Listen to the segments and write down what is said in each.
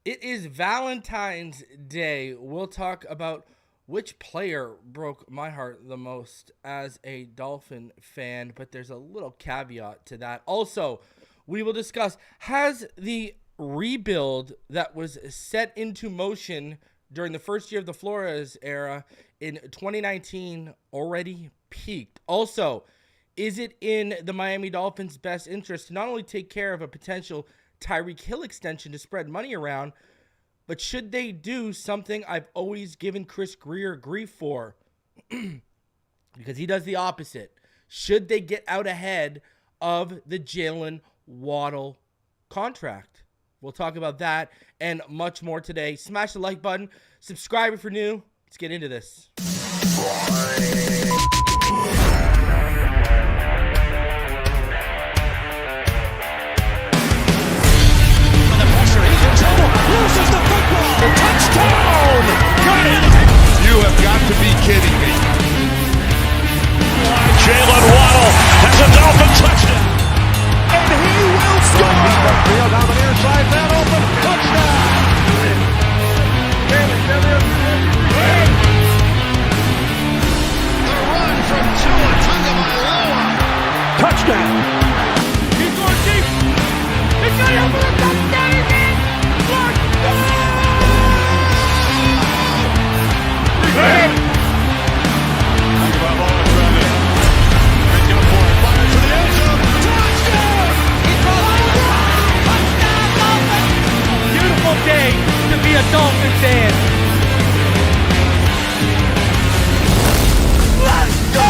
It is Valentine's Day. We'll talk about which player broke my heart the most as a Dolphin fan, but there's a little caveat to that. Also, we will discuss, has the rebuild that was set into motion during the first year of the Flores era in 2019 already peaked? Also, is it in the Miami Dolphins' best interest to not only take care of a potential Tyreek Hill extension to spread money around, but should they do something I've always given Chris Greer grief for? Because he does the opposite. Should they get out ahead of the Jaylen Waddle contract? We'll talk about that and much more today. Smash the like button. Subscribe if you're new. Let's get into this. Loses the football. Touchdown! Got it! You have got to be kidding me. Jaylen Waddle has a Dolphin touchdown. And he will score! Field down the near side, that open. Touchdown! The run from Tua Tagovailoa. Touchdown! He's going deep. He's going over the touchdown again. Beautiful day to be a Dolphin fan. Let's go!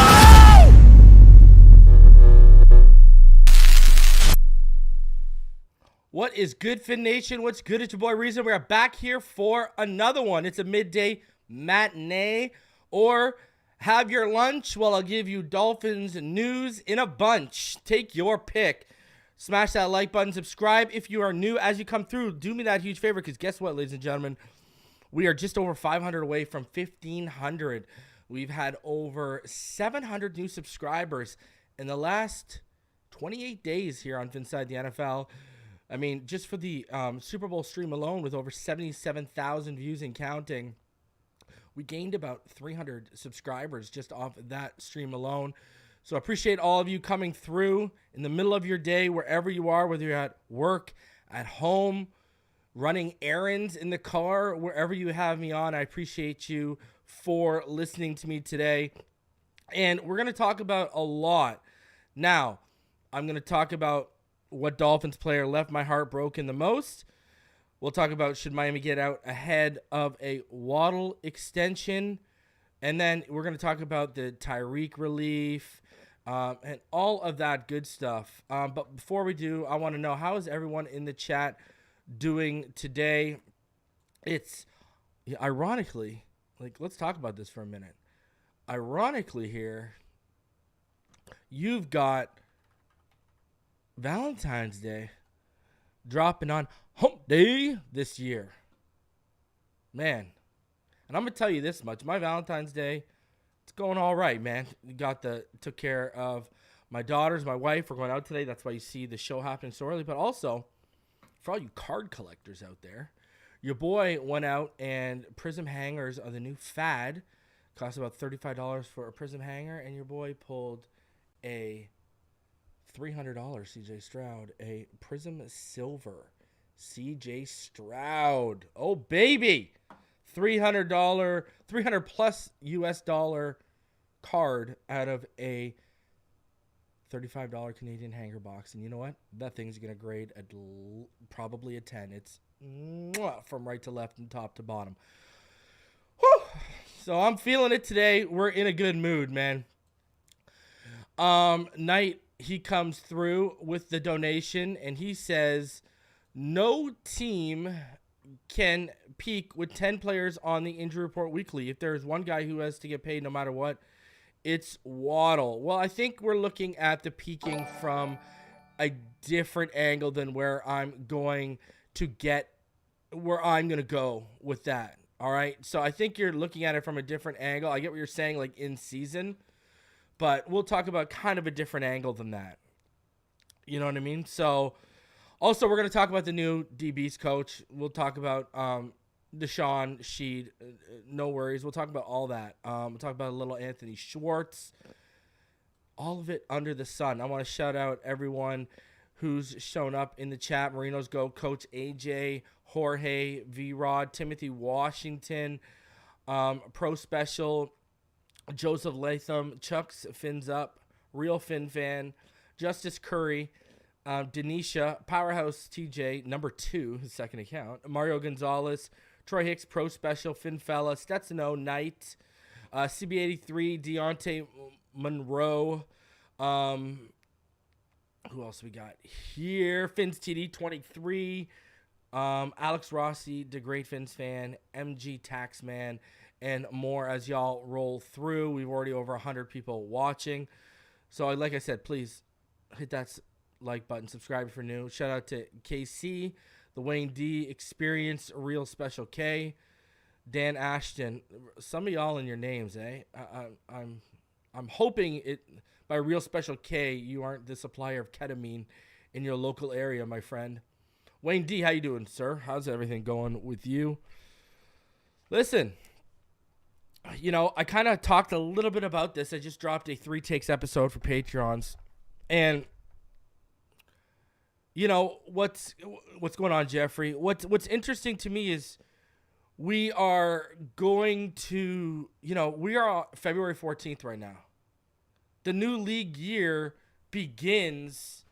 What is good, Fin Nation? What's good? It's your boy Reason. We're back here for another one. It's a midday matinee, or have your lunch while I'll give you Dolphins news in a bunch. Take your pick. Smash that like button. Subscribe if you are new. As you come through, do me that huge favor, because guess what, ladies and gentlemen? We are just over 500 away from 1,500. We've had over 700 new subscribers in the last 28 days here on Phinside The NFL. I mean, just for the Super Bowl stream alone, with over 77,000 views and counting, we gained about 300 subscribers just off that stream alone. So I appreciate all of you coming through in the middle of your day, wherever you are, whether you're at work, at home, running errands in the car, wherever you have me on. I appreciate you for listening to me today. And we're going to talk about a lot. Now, I'm going to talk about what Dolphins player left my heart broken the most. We'll talk about, should Miami get out ahead of a Waddle extension? And then we're going to talk about the Tyreek relief and all of that good stuff. But before we do, I want to know, how is everyone in the chat doing today? It's ironically, let's talk about this for a minute. Ironically here, you've got Valentine's Day dropping on Hump Day this year. Man. And I'm going to tell you this much. My Valentine's Day, it's going all right, man. We took care of my daughters, my wife. We're going out today. That's why you see the show happening so early. But also, for all you card collectors out there, your boy went out, and prism hangers are the new fad. Cost about $35 for a prism hanger. And your boy pulled a $300 CJ Stroud, a prism silver CJ Stroud. Oh, baby. $300 plus US dollar card out of a $35 Canadian hanger box. And you know what? That thing's going to grade at probably a 10. It's from right to left and top to bottom. Whew. So I'm feeling it today. We're in a good mood, man. Knight, he comes through with the donation, and he says, no team can peak with 10 players on the injury report weekly. If there's one guy who has to get paid no matter what, it's Waddle. Well, I think we're looking at the peaking from a different angle than where I'm going to go with that. All right. So I think you're looking at it from a different angle. I get what you're saying, like in season, but we'll talk about kind of a different angle than that. You know what I mean? So Also, we're going to talk about the new DB's coach. We'll talk about DeShawn, Shead. No worries. We'll talk about all that. We'll talk about a little Anthony Schwartz. All of it under the sun. I want to shout out everyone who's shown up in the chat. Marinos Go, Coach AJ, Jorge, V-Rod, Timothy Washington, Pro Special, Joseph Latham, Chuck's Fins Up, Real Fin Fan, Justice Curry, Denisha, Powerhouse TJ, number 2, his second account, Mario Gonzalez, Troy Hicks, Pro Special, Finfella, Stetsano, Knight, CB83, Deontay Monroe, who else we got here? Fins TD 23, Alex Rossi, the Great Fins Fan, MG Taxman, and more as y'all roll through. We've already over 100 people watching. So like I said, please hit that like button, subscribe if you're new. Shout out to KC, the Wayne D Experience, Real Special K, Dan Ashton. Some of y'all in your names, eh? I'm hoping it by Real Special K you aren't the supplier of ketamine in your local area, my friend. Wayne D, how you doing, sir? How's everything going with you? Listen, you know, I kind of talked a little bit about this. I just dropped a 3 takes episode for Patreons, and you know what's going on, Jeffrey? What's interesting to me is we are going to, you know, we are on February 14th right now. The new league year begins,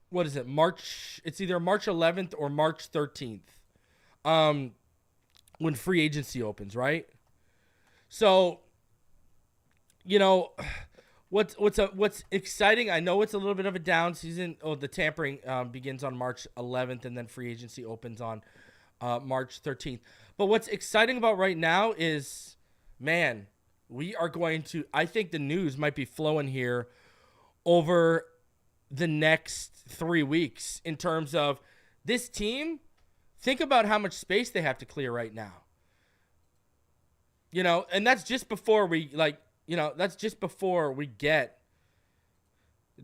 what is it, March? It's either March 11th or March 13th, when free agency opens, right? So, you know, what's exciting, I know it's a little bit of a down season. Oh, the tampering begins on March 11th, and then free agency opens on March 13th. But what's exciting about right now is, man, we are going to, I think the news might be flowing here over the next 3 weeks in terms of this team. Think about how much space they have to clear right now. You know, and that's just before we, like, you know, that's just before we get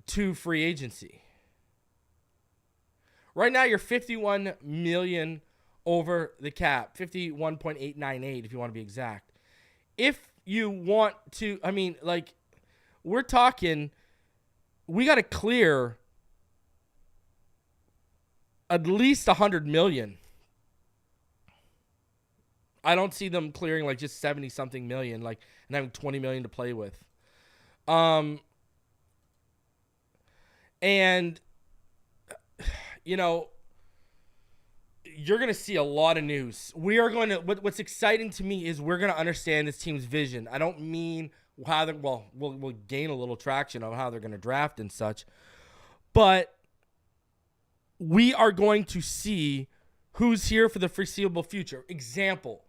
to free agency. Right now, you're $51 million over the cap, 51.898 if you want to be exact. If you want to, I mean, like, we're talking, we got to clear at least $100 million. I don't see them clearing like just 70 something million, like, and having 20 million to play with. And you know, you're going to see a lot of news. We are going to, what's exciting to me is we're going to understand this team's vision. I don't mean how they, well, we'll gain a little traction on how they're going to draft and such, but we are going to see who's here for the foreseeable future. Example,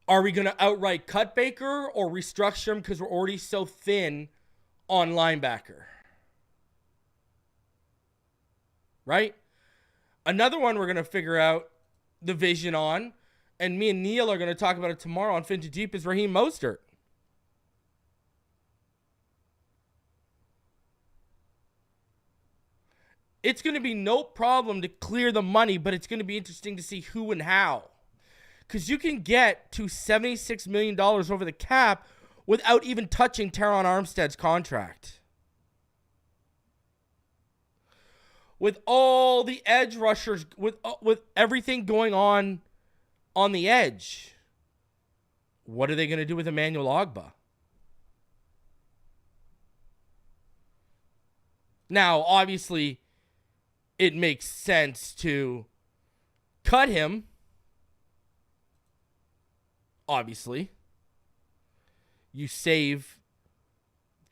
are we going to outright cut Baker or restructure him because we're already so thin on linebacker? Right? Another one we're going to figure out the vision on, and me and Neil are going to talk about it tomorrow on Fin Too Deep, is Raheem Mostert. It's going to be no problem to clear the money, but it's going to be interesting to see who and how. Because you can get to $76 million over the cap without even touching Teron Armstead's contract. With all the edge rushers, with everything going on the edge, what are they going to do with Emmanuel Ogbah? Now, obviously, it makes sense to cut him. Obviously, you save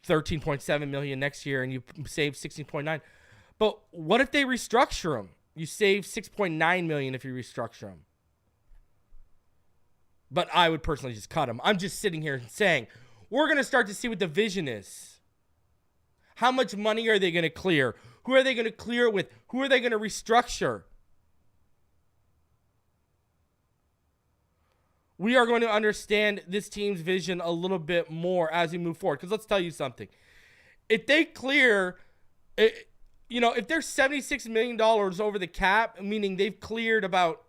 $13.7 million next year, and you save $16.9. But what if they restructure him? You save $6.9 million if you restructure him. But I would personally just cut him. I'm just sitting here saying we're going to start to see what the vision is. How much money are they going to clear? Who are they going to clear with? Who are they going to restructure? We are going to understand this team's vision a little bit more as we move forward. Because let's tell you something. If they clear if they're $76 million over the cap, meaning they've cleared about,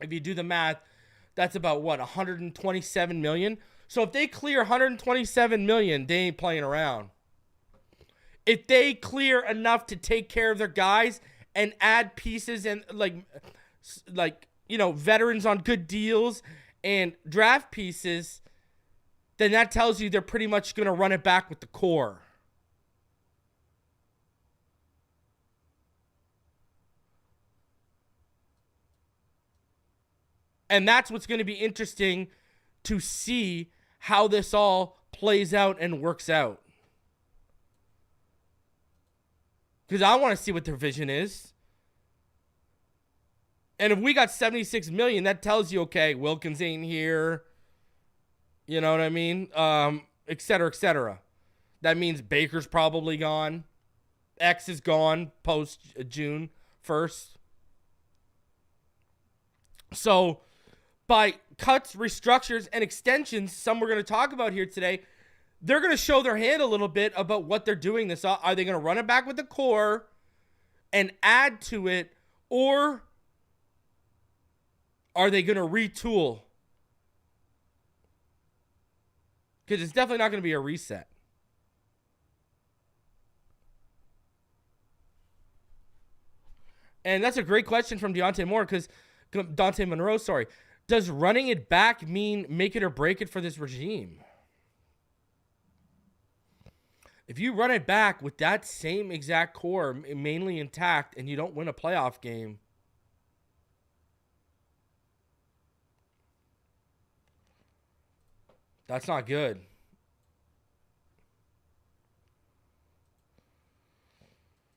if you do the math, that's about what, 127 million. So if they clear 127 million, they ain't playing around. If they clear enough to take care of their guys and add pieces and veterans on good deals and draft pieces, then that tells you they're pretty much going to run it back with the core. And that's what's going to be interesting to see how this all plays out and works out. Because I want to see what their vision is. And if we got 76 million, that tells you, okay, Wilkins ain't here. You know what I mean? Et cetera, et cetera. That means Baker's probably gone. X is gone post June 1st. So by cuts, restructures, and extensions, some we're going to talk about here today, they're going to show their hand a little bit about what they're doing this. Are they going to run it back with the core and add to it, or are they going to retool? Because it's definitely not going to be a reset. And that's a great question from Dante Monroe, sorry. Does running it back mean make it or break it for this regime? If you run it back with that same exact core mainly intact and you don't win a playoff game, that's not good.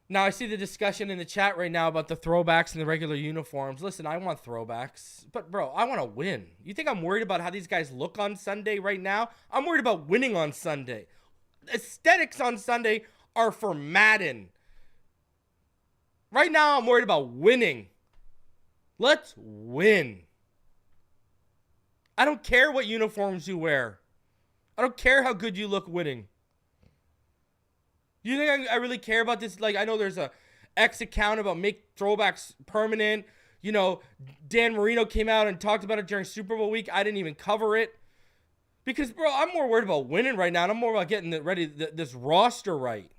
Now, I see the discussion in the chat right now about the throwbacks and the regular uniforms. Listen, I want throwbacks. But, bro, I want to win. You think I'm worried about how these guys look on Sunday right now? I'm worried about winning on Sunday. Aesthetics on Sunday are for Madden. Right now, I'm worried about winning. Let's win. I don't care what uniforms you wear. I don't care how good you look winning. You think I really care about this? Like, I know there's a X account about make throwbacks permanent. You know, Dan Marino came out and talked about it during Super Bowl week. I didn't even cover it. Because, bro, I'm more worried about winning right now. And I'm more about getting this roster right.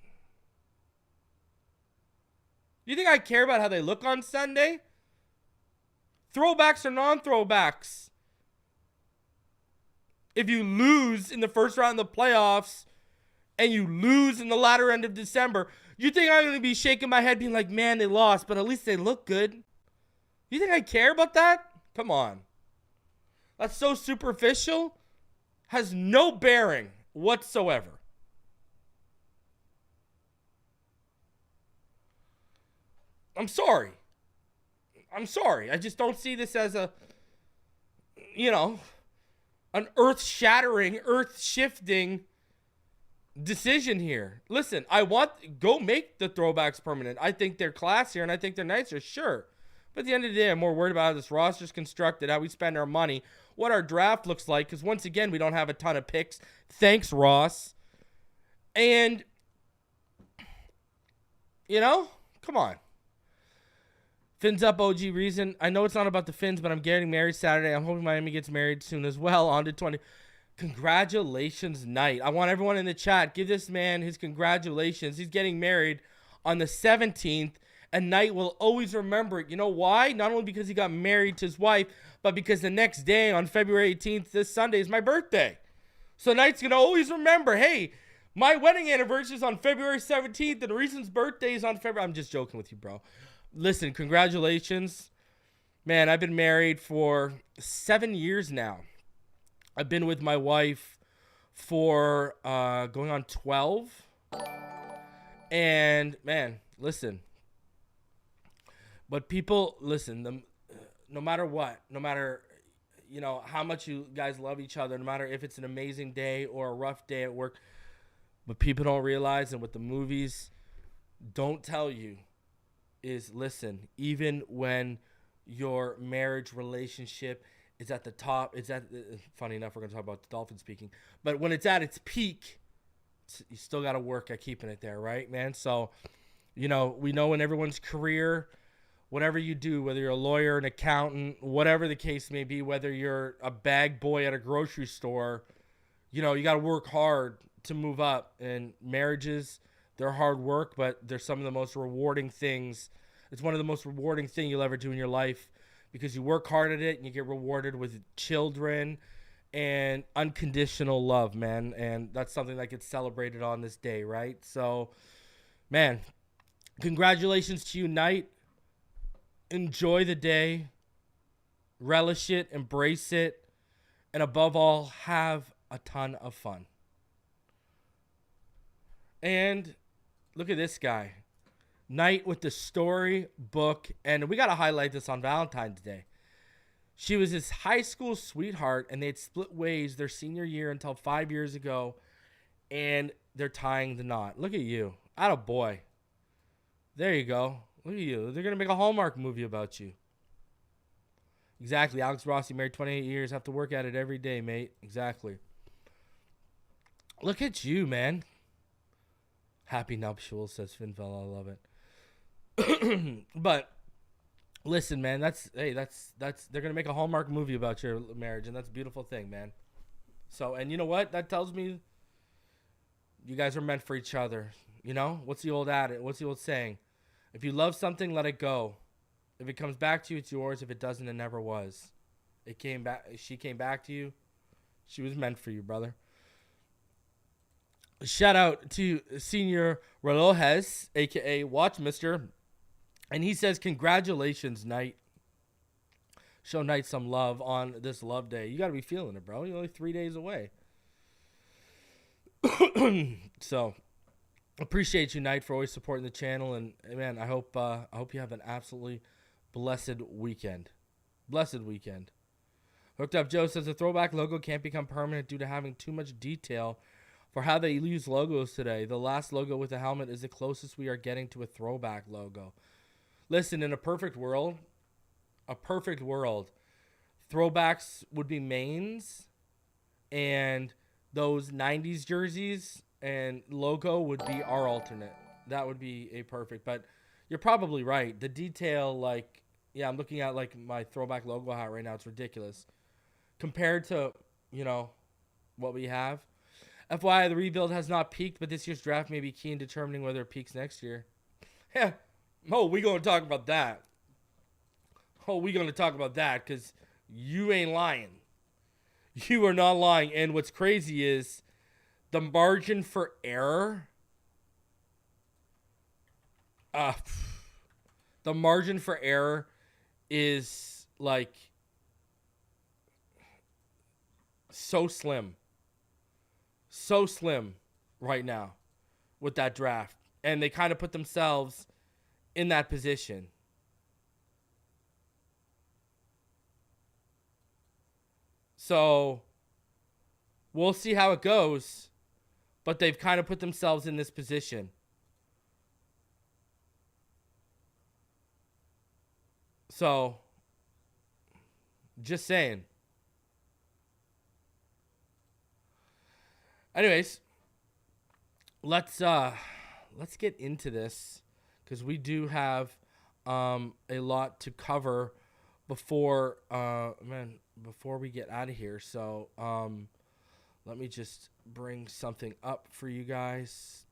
You think I care about how they look on Sunday? Throwbacks or non-throwbacks? If you lose in the first round of the playoffs and you lose in the latter end of December, you think I'm going to be shaking my head being like, man, they lost, but at least they look good? You think I care about that? Come on. That's so superficial. Has no bearing whatsoever. I'm sorry. I just don't see this as an earth-shattering, earth-shifting decision here. Listen, go make the throwbacks permanent. I think they're classier and I think they're nicer, sure. But at the end of the day, I'm more worried about how this roster's constructed, how we spend our money, what our draft looks like, because once again, we don't have a ton of picks. Thanks, Ross. And, come on. Fins up, OG reason. I know it's not about the Fins, but I'm getting married Saturday. I'm hoping Miami gets married soon as well. On to 20. Congratulations night. I want everyone in the chat, give this man his congratulations. He's getting married on the 17th, and Knight will always remember it. You know why? Not only because he got married to his wife, but because the next day on February 18th, this Sunday, is my birthday. So Knight's going to always remember, hey, my wedding anniversary is on February 17th, and Reason's birthday is on February. I'm just joking with you, bro. Listen, congratulations. Man, I've been married for 7 years now. I've been with my wife for going on 12. And, man, listen. But people, listen, no matter what, no matter, how much you guys love each other, no matter if it's an amazing day or a rough day at work, what people don't realize and what the movies don't tell you is, listen, even when your marriage relationship is at the top, funny enough, we're going to talk about the Dolphins speaking, but when it's at its peak, you still got to work at keeping it there, right, man? So You know, we know in everyone's career, whatever you do, whether you're a lawyer, an accountant, whatever the case may be, whether you're a bag boy at a grocery store, you know, you got to work hard to move up. And marriages, they're hard work, but they're some of the most rewarding things. It's one of the most rewarding things you'll ever do in your life because you work hard at it and you get rewarded with children and unconditional love, man. And that's something that gets celebrated on this day, right? So, man, congratulations to you, Knight. Enjoy the day. Relish it. Embrace it. And above all, have a ton of fun. And look at this guy. Knight with the story book. And we got to highlight this on Valentine's Day. She was his high school sweetheart, and they'd split ways their senior year until 5 years ago. And they're tying the knot. Look at you. Atta boy. There you go. Look at you. They're going to make a Hallmark movie about you. Exactly. Alex Rossi, married 28 years. Have to work at it every day, mate. Exactly. Look at you, man. Happy nuptials, says Finfell. I love it. But listen, man, that's they're going to make a Hallmark movie about your marriage, and that's a beautiful thing, man. So, and you know what? That tells me you guys are meant for each other. You know? What's the old adage? What's the old saying? If you love something, let it go. If it comes back to you, it's yours. If it doesn't, it never was. It came back. She came back to you. She was meant for you, brother. Shout out to Senior Relojes, a.k.a. Watchmister. And he says, congratulations, Knight. Show Knight some love on this love day. You got to be feeling it, bro. You're only 3 days away. So, appreciate you, Knight, for always supporting the channel. And, man, I hope you have an absolutely blessed weekend. Blessed weekend. Hooked Up Joe says the throwback logo can't become permanent due to having too much detail for how they use logos today. The last logo with the helmet is the closest we are getting to a throwback logo. Listen, in a perfect world, throwbacks would be mains, and those 90s jerseys and logo would be our alternate. That would be a perfect. But you're probably right. The detail, like, yeah, I'm looking at, like, my throwback logo hat right now. It's ridiculous. Compared to, you know, what we have. FYI, the rebuild has not peaked, but this year's draft may be key in determining whether it peaks next year. Yeah. Oh, we going to talk about that. Because you ain't lying. You are not lying. And what's crazy is the margin for error. The margin for error is, like, so slim. So slim right now with that draft. And they kind of put themselves in that position. So we'll see how it goes. But they've kind of put themselves in this position. So, just saying. Anyways, let's get into this because we do have a lot to cover before we get out of here. So let me just bring something up for you guys.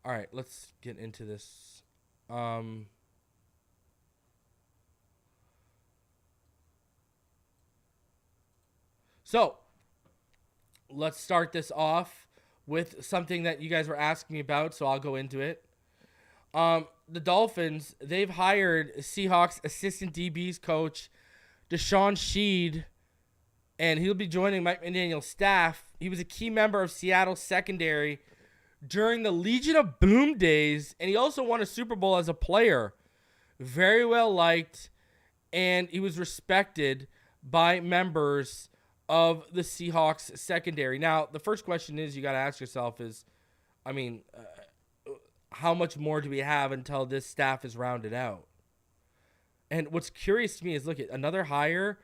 All right, let's get into this. So, let's start this off with something that you guys were asking me about, so I'll go into it. The Dolphins, they've hired Seahawks assistant DBs coach DeShawn Shead, and he'll be joining Mike McDaniel's staff. He was a key member of Seattle's secondary during the Legion of Boom days, and he also won a Super Bowl as a player. Very well liked, and he was respected by members of the Seahawks secondary. Now, the first question is you got to ask yourself is, how much more do we have until this staff is rounded out? And what's curious to me is, look at another hire,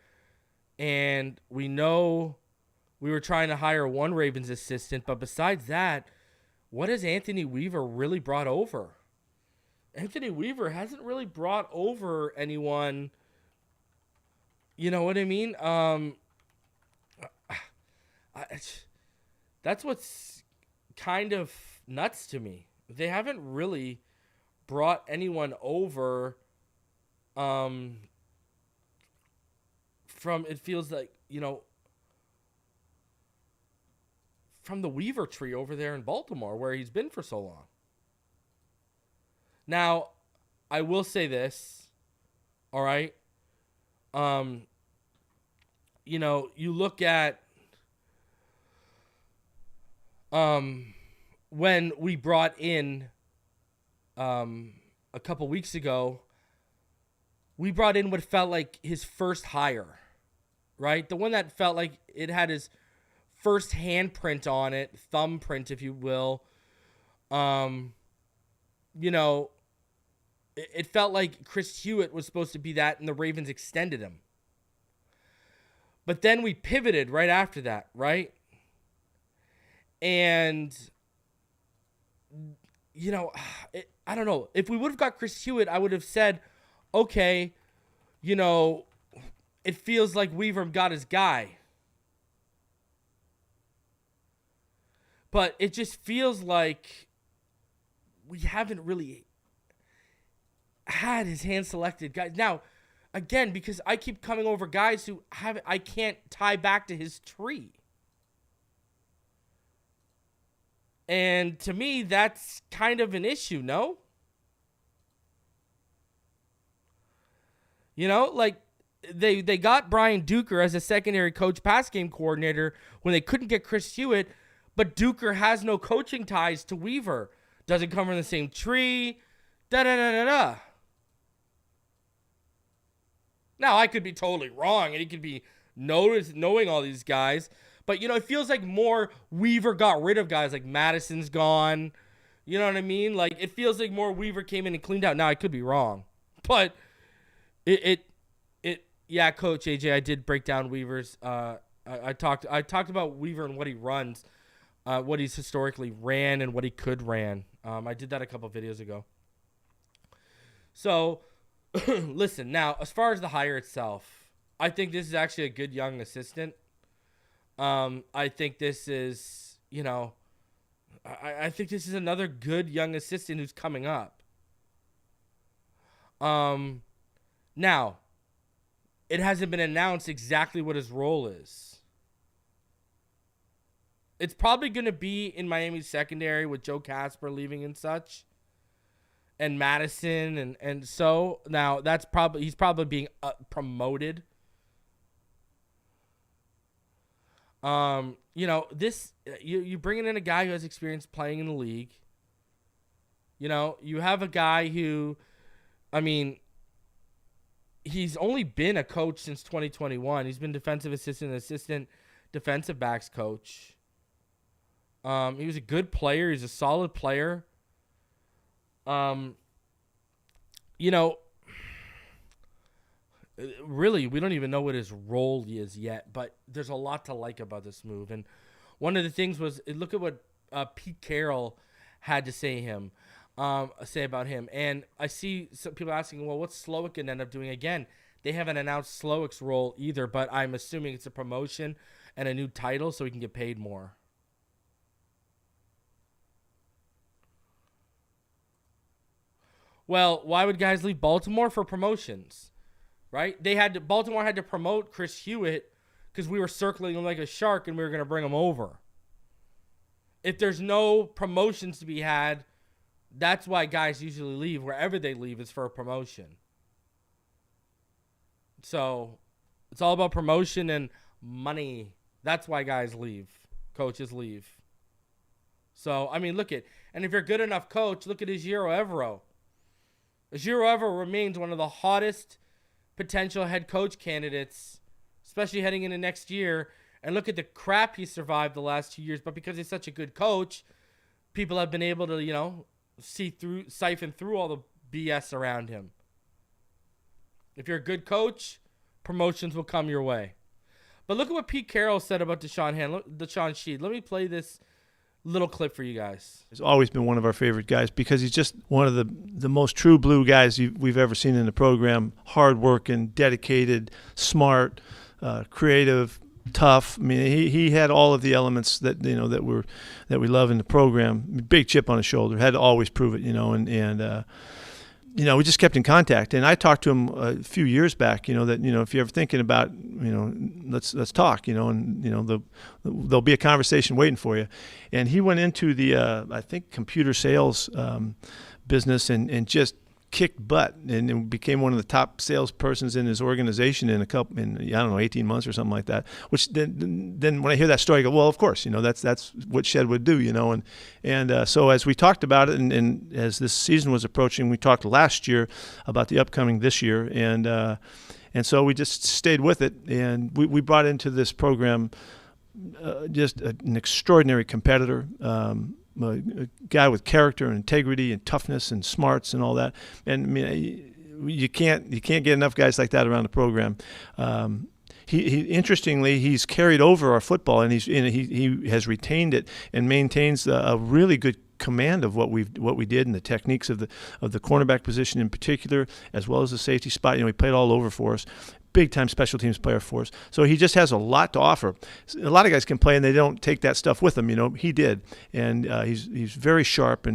and we know we were trying to hire one Ravens assistant, but besides that, what has Anthony Weaver really brought over? Anthony Weaver hasn't really brought over anyone. You know what I mean? That's what's kind of nuts to me. They haven't really brought anyone over from, it feels like, from the Weaver tree over there in Baltimore, where he's been for so long. Now, I will say this, all right? You look at when we brought in a couple weeks ago, we brought in what felt like his first hire, right? The one that felt like it had his first handprint on it, thumbprint, if you will. It felt like Chris Hewitt was supposed to be that, and the Ravens extended him. But then we pivoted right after that, right? And, I don't know. If we would have got Chris Hewitt, I would have said, okay, it feels like Weaver got his guy. But it just feels like we haven't really had his hand-selected guys. Now, again, because I keep coming over guys who I can't tie back to his tree. And to me, that's kind of an issue, no? They got Brian Duker as a secondary coach pass game coordinator when they couldn't get Chris Hewitt, but Duker has no coaching ties to Weaver. Doesn't come from the same tree. Da-da-da-da-da. Now, I could be totally wrong, and he could be knowing all these guys. But, it feels like more Weaver got rid of guys, like Madison's gone. You know what I mean? Like, it feels like more Weaver came in and cleaned out. Now, I could be wrong. But, yeah, Coach AJ, I did break down Weaver's. I talked about Weaver and what he runs, what he's historically ran and what he could ran. I did that a couple videos ago. So, listen, now, as far as the hire itself, I think this is actually a good young assistant. I think this is, I think this is another good young assistant who's coming up. Now, it hasn't been announced exactly what his role is. It's probably going to be in Miami's secondary with Joe Casper leaving and such. And Madison, and so now he's probably being promoted. You bringing in a guy who has experience playing in the league. You have a guy who, he's only been a coach since 2021. He's been defensive assistant defensive backs coach. He was a good player. He's a solid player. Really, we don't even know what his role is yet, but there's a lot to like about this move. And one of the things was, look at what Pete Carroll had to say about him. And I see some people asking, well, what's Slowick going to end up doing again? They haven't announced Slowick's role either, but I'm assuming it's a promotion and a new title so he can get paid more. Well, why would guys leave Baltimore? For promotions, right? Baltimore had to promote Chris Hewitt because we were circling him like a shark and we were going to bring him over. If there's no promotions to be had, that's why guys usually leave. Wherever they leave is for a promotion. So it's all about promotion and money. That's why guys leave. Coaches leave. So, look at, and if you're a good enough coach, look at Ejiro Evero. Ejiro Evero remains one of the hottest potential head coach candidates, especially heading into next year. And look at the crap he survived the last 2 years. But because he's such a good coach, people have been able to, siphon through all the BS around him. If you're a good coach, promotions will come your way. But look at what Pete Carroll said about DeShawn Shead. Let me play this little clip for you guys. He's always been one of our favorite guys because he's just one of the most true blue guys we've ever seen in the program. Hardworking, dedicated, smart, creative, tough. I mean, he had all of the elements that we love in the program. Big chip on his shoulder. Had to always prove it, and we just kept in contact. And I talked to him a few years back, that if you're ever thinking about, let's talk, and there'll be a conversation waiting for you. And he went into the I think computer sales business and just kicked butt and became one of the top salespersons in his organization in 18 months or something like that. Which then when I hear that story, I go, well, of course, that's what Shead would do, and so as we talked about it, and as this season was approaching, we talked last year about the upcoming this year, and so we just stayed with it, and we brought into this program just an extraordinary competitor. A guy with character and integrity and toughness and smarts and all that. And I mean, you can't get enough guys like that around the program. He interestingly, he's carried over our football, and he has retained it and maintains a really good command of what we did and the techniques of the cornerback position in particular, as well as the safety spot. He played all over for us. Big-time special teams player for us. So he just has a lot to offer. A lot of guys can play, and they don't take that stuff with them. He did. And he's very sharp.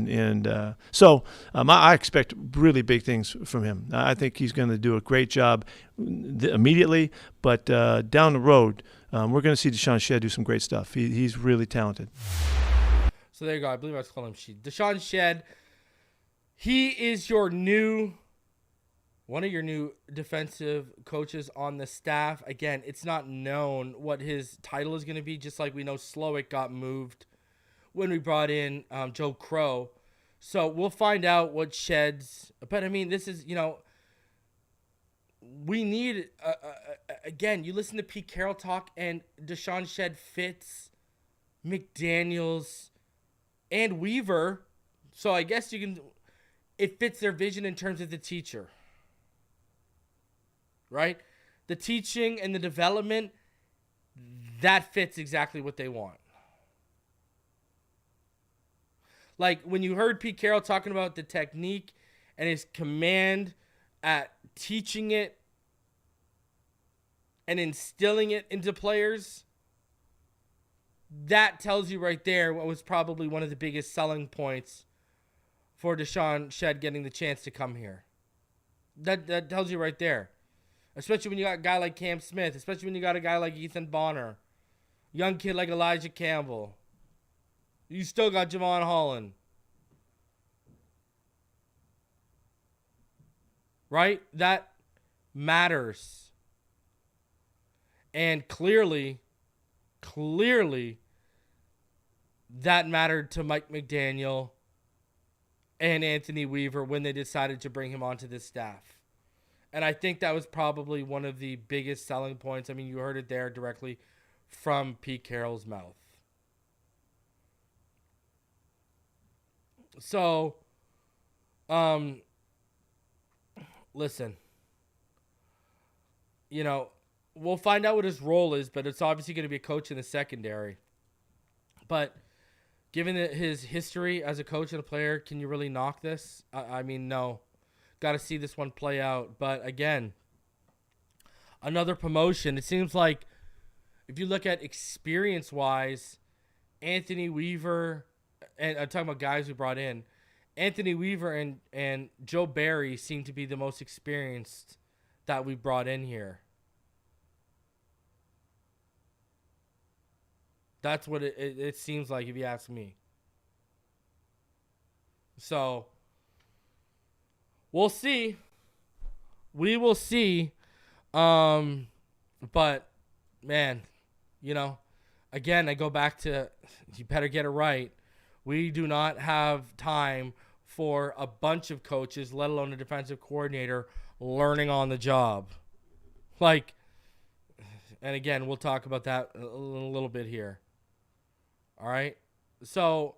So I expect really big things from him. I think he's going to do a great job immediately. But down the road, we're going to see DeShawn Shead do some great stuff. He's really talented. So there you go. I believe I was calling him Shead. DeShawn Shead, he is one of your new defensive coaches on the staff. Again, it's not known what his title is going to be, just like we know Slowick got moved when we brought in Joe Crow. So we'll find out what Shead's. But, I mean, this is, we need, again, you listen to Pete Carroll talk, and DeShawn Shead fits McDaniels and Weaver. So I guess it fits their vision in terms of the teacher. Right? The teaching and the development, that fits exactly what they want. Like when you heard Pete Carroll talking about the technique and his command at teaching it and instilling it into players, that tells you right there what was probably one of the biggest selling points for DeShawn Shead getting the chance to come here. That tells you right there. Especially when you got a guy like Cam Smith. Especially when you got a guy like Ethan Bonner. Young kid like Elijah Campbell. You still got Javon Holland. Right? That matters. And clearly, that mattered to Mike McDaniel and Anthony Weaver when they decided to bring him onto this staff. And I think that was probably one of the biggest selling points. I mean, you heard it there directly from Pete Carroll's mouth. So, listen, we'll find out what his role is, but it's obviously going to be a coach in the secondary. But given his history as a coach and a player, can you really knock this? I mean, no. Got to see this one play out. But again, another promotion. It seems like if you look at experience-wise, Anthony Weaver, and I'm talking about guys we brought in, Anthony Weaver and Joe Barry seem to be the most experienced that we brought in here. That's what it seems like if you ask me. So we'll see. We will see. But, man, again, I go back to you better get it right. We do not have time for a bunch of coaches, let alone a defensive coordinator, learning on the job. And again, we'll talk about that a little bit here. All right? So,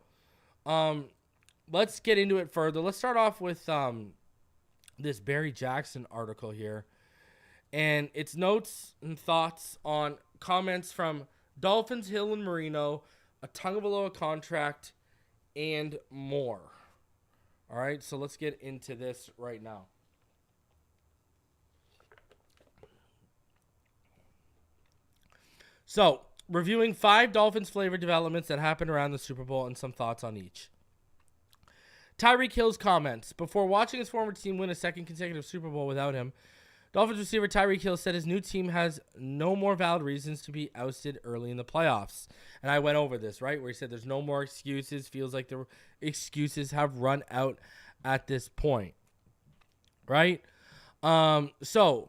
let's get into it further. Let's start off with this Barry Jackson article here. And it's notes and thoughts on comments from Dolphins, Hill, and Marino, a Tagovailoa contract, and more. All right, so let's get into this right now. So, reviewing 5 Dolphins-flavored developments that happened around the Super Bowl and some thoughts on each. Tyreek Hill's comments. Before watching his former team win a second consecutive Super Bowl without him, Dolphins receiver Tyreek Hill said his new team has no more valid reasons to be ousted early in the playoffs. And I went over this, right, where he said there's no more excuses. Feels like the excuses have run out at this point, right? So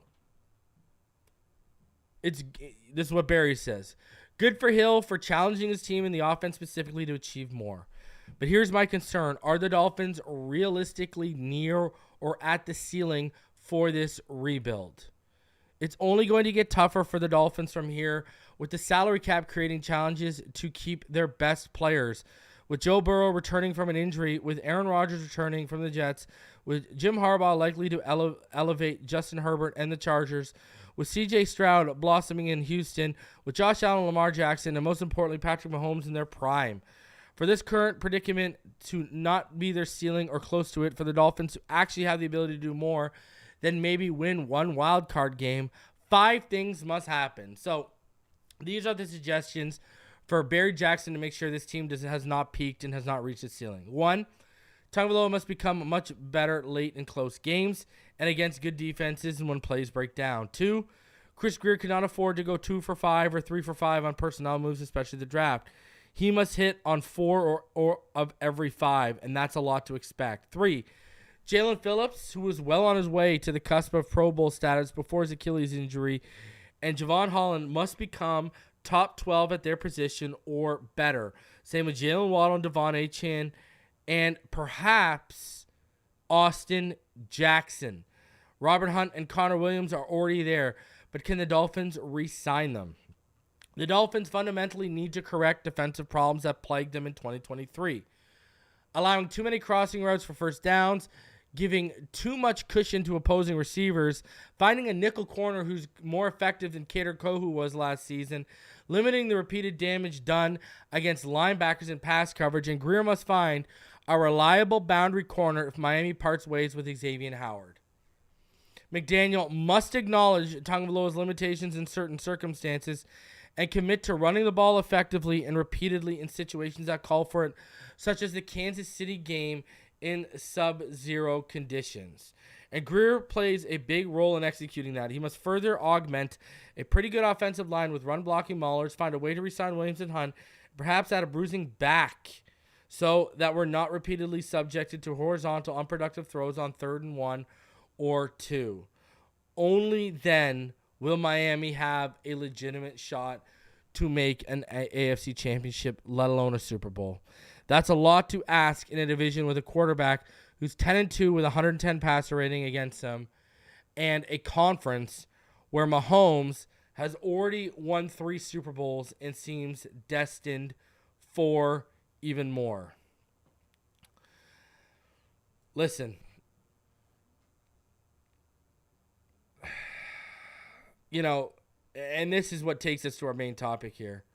this is what Barry says. Good for Hill for challenging his team and the offense specifically to achieve more. But here's my concern. Are the Dolphins realistically near or at the ceiling for this rebuild? It's only going to get tougher for the Dolphins from here, with the salary cap creating challenges to keep their best players. With Joe Burrow returning from an injury, with Aaron Rodgers returning from the Jets, with Jim Harbaugh likely to elevate Justin Herbert and the Chargers, with C.J. Stroud blossoming in Houston, with Josh Allen, Lamar Jackson, and most importantly, Patrick Mahomes in their prime. For this current predicament to not be their ceiling or close to it, for the Dolphins to actually have the ability to do more than maybe win one wild card game, 5 things must happen. So these are the suggestions for Barry Jackson to make sure this team has not peaked and has not reached its ceiling. 1, Tagovailoa must become much better late in close games and against good defenses and when plays break down. 2, Chris Grier cannot afford to go 2 for 5 or 3 for 5 on personnel moves, especially the draft. He must hit on 4 or of every 5, and that's a lot to expect. 3, Jalen Phillips, who was well on his way to the cusp of Pro Bowl status before his Achilles injury, and Javon Holland must become top 12 at their position or better. Same with Jaylen Waddle and Devon Achane, and perhaps Austin Jackson. Robert Hunt and Connor Williams are already there, but can the Dolphins re-sign them? The Dolphins fundamentally need to correct defensive problems that plagued them in 2023. Allowing too many crossing routes for first downs, giving too much cushion to opposing receivers, finding a nickel corner who's more effective than Kader Kohu was last season, limiting the repeated damage done against linebackers in pass coverage, and Grier must find a reliable boundary corner if Miami parts ways with Xavier Howard. McDaniel must acknowledge Tagovailoa's limitations in certain circumstances and commit to running the ball effectively and repeatedly in situations that call for it, such as the Kansas City game in sub-zero conditions. And Grier plays a big role in executing that. He must further augment a pretty good offensive line with run-blocking maulers, find a way to re-sign Williams and Hunt, perhaps add a bruising back so that we're not repeatedly subjected to horizontal, unproductive throws on 3rd and 1 or 2. Only then will Miami have a legitimate shot to make an AFC championship, let alone a Super Bowl? That's a lot to ask in a division with a quarterback who's 10-2 with 110 passer rating against him, and a conference where Mahomes has already won 3 Super Bowls and seems destined for even more. Listen, you know, and this is what takes us to our main topic here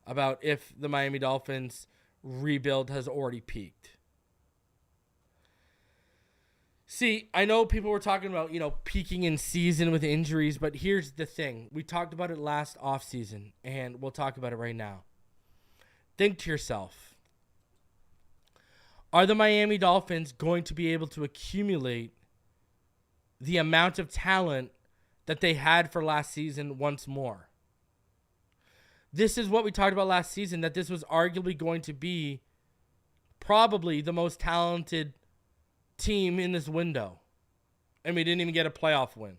about if the Miami Dolphins rebuild has already peaked. See, I know people were talking about, peaking in season with injuries, but here's the thing. We talked about it last offseason, and we'll talk about it right now. Think to yourself, are the Miami Dolphins going to be able to accumulate the amount of talent that they had for last season once more? This is what we talked about last season, that this was arguably going to be probably the most talented team in this window. And we didn't even get a playoff win.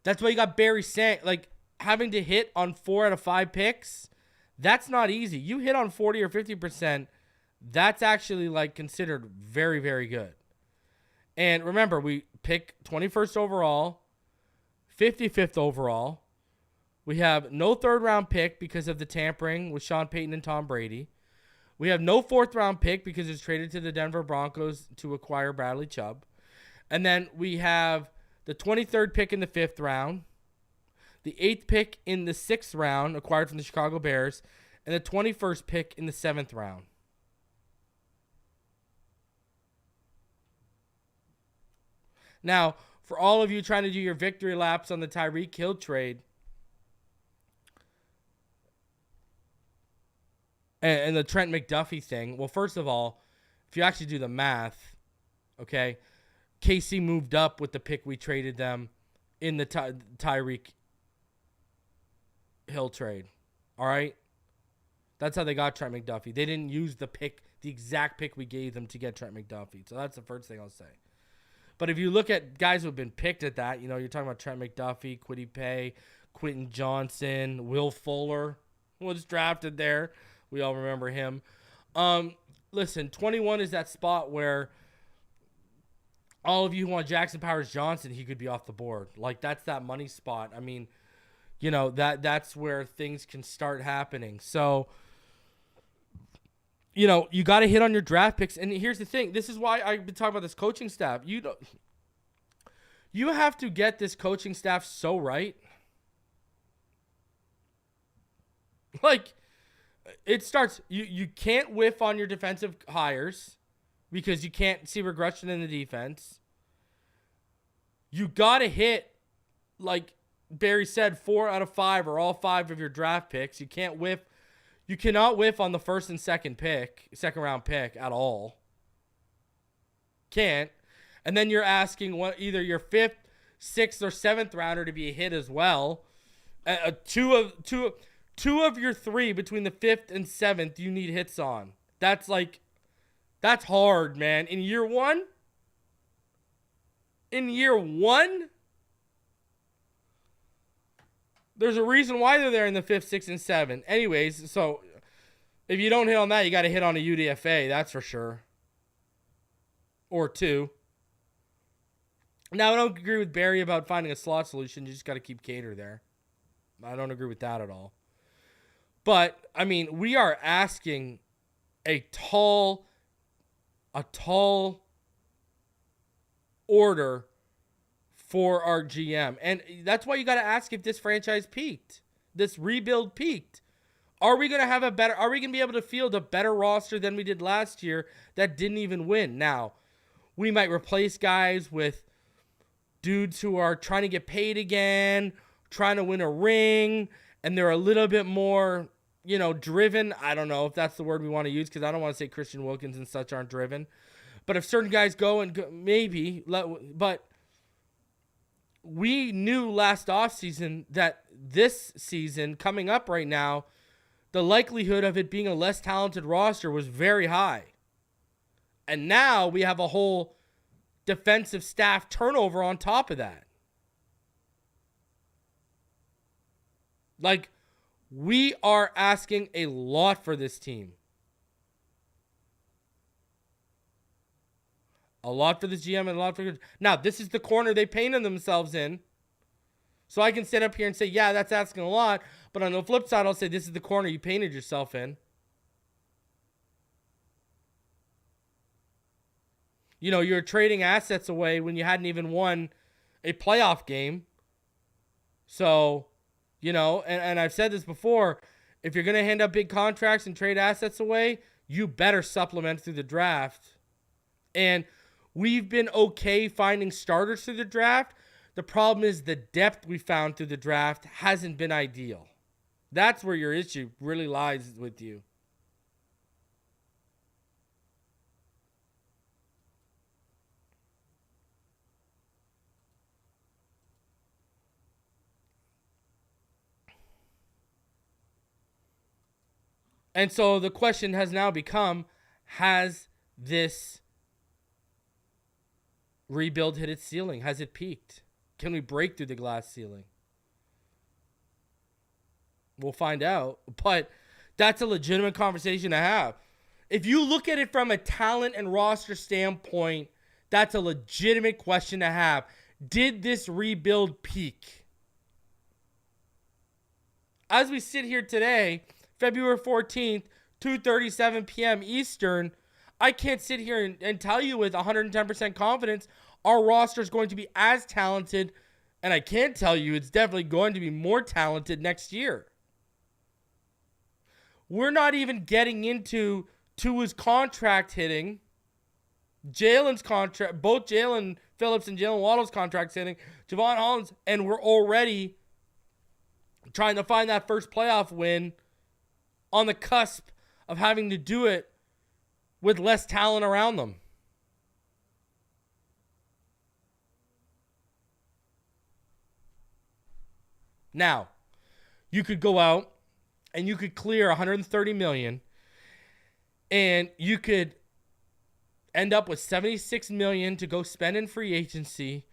That's why you got Barry saying, having to hit on 4 out of 5 picks, that's not easy. You hit on 40 or 50%, that's actually considered very, very good. And remember, we pick 21st overall, 55th overall. We have no 3rd round pick because of the tampering with Sean Payton and Tom Brady. We have no 4th round pick because it's traded to the Denver Broncos to acquire Bradley Chubb. And then we have the 23rd pick in the 5th round, the 8th pick in the 6th round, acquired from the Chicago Bears, and the 21st pick in the 7th round. Now, for all of you trying to do your victory laps on the Tyreek Hill trade and the Trent McDuffie thing, well, first of all, if you actually do the math, okay, KC moved up with the pick we traded them in the Tyreek Hill trade. All right? That's how they got Trent McDuffie. They didn't use the exact pick we gave them to get Trent McDuffie. So that's the first thing I'll say. But if you look at guys who have been picked at that, you're talking about Trent McDuffie, Kwity Paye, Quentin Johnson, Will Fuller was drafted there. We all remember him. Listen, 21 is that spot where all of you who want Jackson Powers Johnson, he could be off the board. Like, that's that money spot. I mean, that's where things can start happening. So, you got to hit on your draft picks. And here's the thing. This is why I've been talking about this coaching staff. You have to get this coaching staff so right. Like, it starts, you can't whiff on your defensive hires because you can't see regression in the defense. You got to hit, like Barry said, 4 out of 5 or all 5 of your draft picks. You can't whiff. You cannot whiff on the first and second round pick at all. Can't. And then you're asking either your 5th, 6th, or 7th rounder to be a hit as well. Two of your 3 between the 5th and 7th you need hits on. That's hard, man. In year one, there's a reason why they're there in the 5th, 6th, and 7th. Anyways, so if you don't hit on that, you got to hit on a UDFA, that's for sure. Or 2. Now, I don't agree with Barry about finding a slot solution. You just got to keep Cater there. I don't agree with that at all. But, I mean, we are asking a tall order for our GM. And that's why you got to ask if this franchise peaked. This rebuild peaked. Are we going to be able to field a better roster than we did last year that didn't even win? Now, we might replace guys with dudes who are trying to get paid again, trying to win a ring, and they're a little bit more, driven. I don't know if that's the word we want to use because I don't want to say Christian Wilkins and such aren't driven. But if certain guys maybe, but we knew last offseason that this season coming up right now, the likelihood of it being a less talented roster was very high. And now we have a whole defensive staff turnover on top of that. Like, we are asking a lot for this team. A lot for this GM and a lot for... Now, this is the corner they painted themselves in. So I can sit up here and say, yeah, that's asking a lot. But on the flip side, I'll say this is the corner you painted yourself in. You're trading assets away when you hadn't even won a playoff game. So, and I've said this before, if you're going to hand up big contracts and trade assets away, you better supplement through the draft. And we've been okay finding starters through the draft. The problem is the depth we found through the draft hasn't been ideal. That's where your issue really lies with you. And so the question has now become, has this rebuild hit its ceiling? Has it peaked? Can we break through the glass ceiling? We'll find out. But that's a legitimate conversation to have. If you look at it from a talent and roster standpoint, that's a legitimate question to have. Did this rebuild peak? As we sit here today, February 14th, 2:37 p.m. Eastern, I can't sit here and tell you with 110% confidence, our roster is going to be as talented, and I can tell you it's definitely going to be more talented next year. We're not even getting into Tua's contract hitting, Jalen's contract, both Jalen Phillips and Jaylen Waddle's contracts hitting, Javon Holland's, and we're already trying to find that first playoff win on the cusp of having to do it with less talent around them. Now, you could go out and you could clear $130 million, and you could end up with $76 million to go spend in free agency,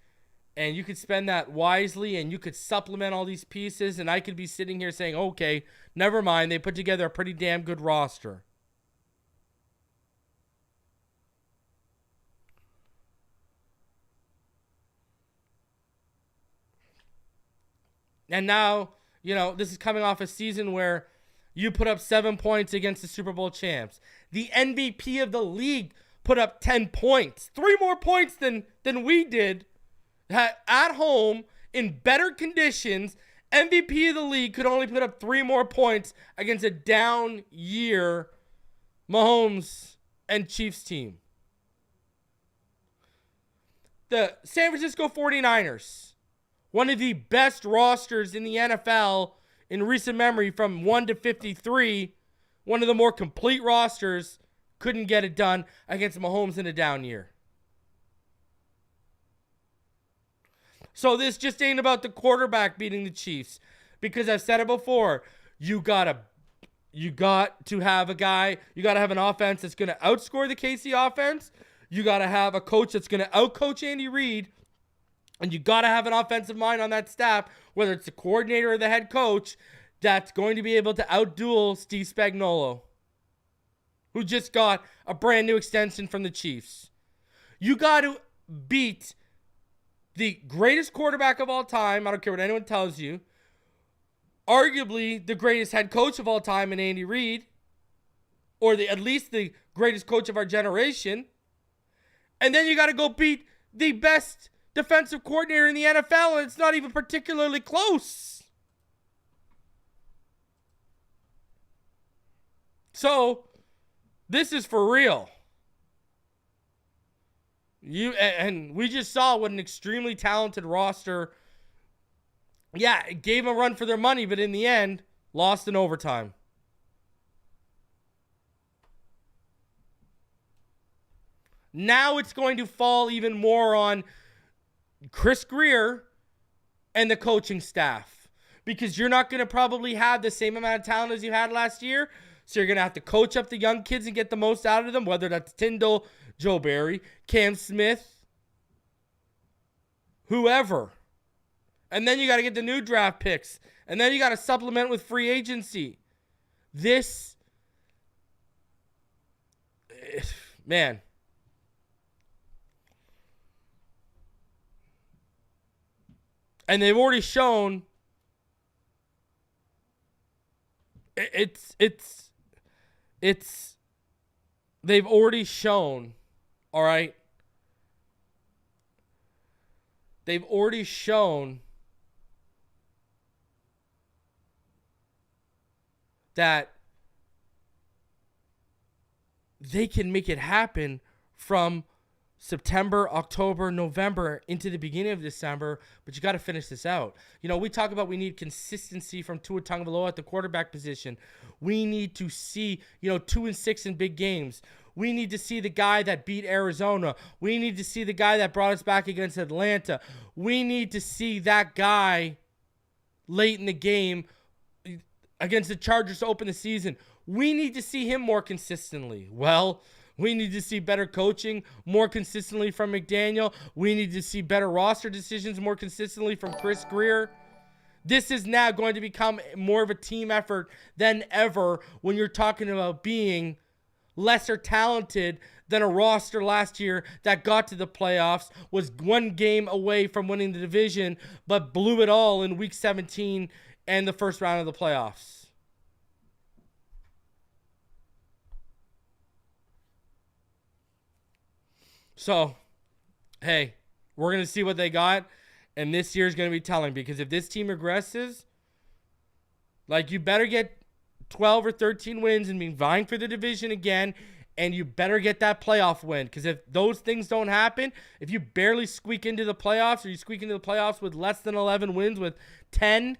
and you could spend that wisely, and you could supplement all these pieces, and I could be sitting here saying, okay, never mind, they put together a pretty damn good roster. And now, this is coming off a season where you put up 7 points against the Super Bowl champs. The MVP of the league put up 10 points. 3 more points than we did at home in better conditions. MVP of the league could only put up 3 more points against a down year Mahomes and Chiefs team. The San Francisco 49ers, one of the best rosters in the NFL in recent memory from 1 to 53, one of the more complete rosters, couldn't get it done against Mahomes in a down year. So this just ain't about the quarterback beating the Chiefs, because I've said it before. You got to have a guy, you got to have an offense that's going to outscore the KC offense. You got to have a coach that's going to outcoach Andy Reid. And you got to have an offensive mind on that staff, whether it's the coordinator or the head coach, that's going to be able to outduel Steve Spagnuolo, who just got a brand new extension from the Chiefs. You got to beat the greatest quarterback of all time. I don't care what anyone tells you. Arguably the greatest head coach of all time in Andy Reid, or at least the greatest coach of our generation. And then you got to go beat the best defensive coordinator in the NFL, and it's not even particularly close. So, this is for real. And we just saw what an extremely talented roster. Yeah, it gave them a run for their money, but in the end, lost in overtime. Now it's going to fall even more on Chris Grier and the coaching staff, because you're not going to probably have the same amount of talent as you had last year. So you're going to have to coach up the young kids and get the most out of them, whether that's Tyndall, Joe Barry, Cam Smith, whoever. And then you got to get the new draft picks. And then you got to supplement with free agency. This, man. And they've already shown they've already shown, all right? They've already shown that they can make it happen from September, October, November into the beginning of December, but you got to finish this out. We talk about we need consistency from Tua Tagovailoa at the quarterback position. We need to see, 2-6 in big games. We need to see the guy that beat Arizona. We need to see the guy that brought us back against Atlanta. We need to see that guy late in the game against the Chargers to open the season. We need to see him more consistently. Well, we need to see better coaching more consistently from McDaniel. We need to see better roster decisions more consistently from Chris Grier. This is now going to become more of a team effort than ever when you're talking about being lesser talented than a roster last year that got to the playoffs, was one game away from winning the division, but blew it all in Week 17 and the first round of the playoffs. So, hey, We're going to see what they got. And this year is going to be telling, because if this team regresses, like, you better get 12 or 13 wins and be vying for the division again, and you better get that playoff win. Because if those things don't happen, if you barely squeak into the playoffs, or you squeak into the playoffs with less than 11 wins, with 10,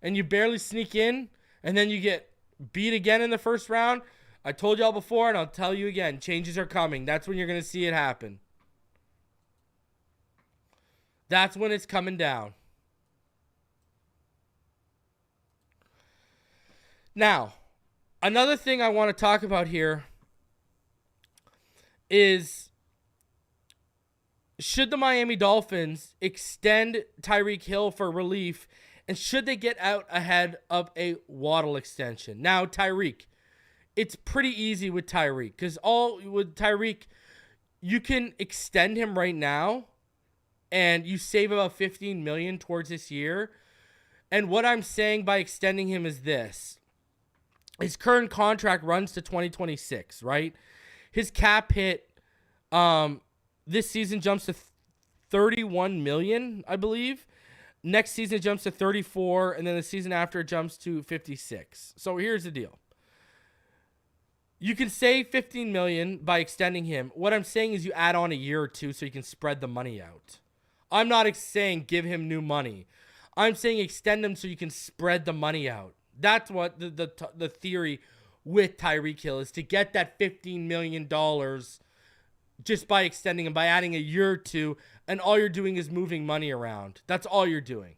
and you barely sneak in, and then you get beat again in the first round, I told y'all before, and I'll tell you again, changes are coming. That's when you're going to see it happen. That's when it's coming down. Now, another thing I want to talk about here is, should the Miami Dolphins extend Tyreek Hill for relief, and should they get out ahead of a Waddle extension? Now, Tyreek, it's pretty easy with Tyreek, because with Tyreek, you can extend him right now, and you save about $15 million towards this year. And what I'm saying by extending him is this. His current contract runs to 2026, right? His cap hit this season jumps to $31 million, I believe. Next season it jumps to 34, and then the season after it jumps to 56. So here's the deal. You can save $15 million by extending him. What I'm saying is you add on a year or two so you can spread the money out. I'm not saying give him new money. I'm saying extend him so you can spread the money out. That's what the theory with Tyreek Hill is, to get that $15 million just by extending him, by adding a year or two, and all you're doing is moving money around. That's all you're doing.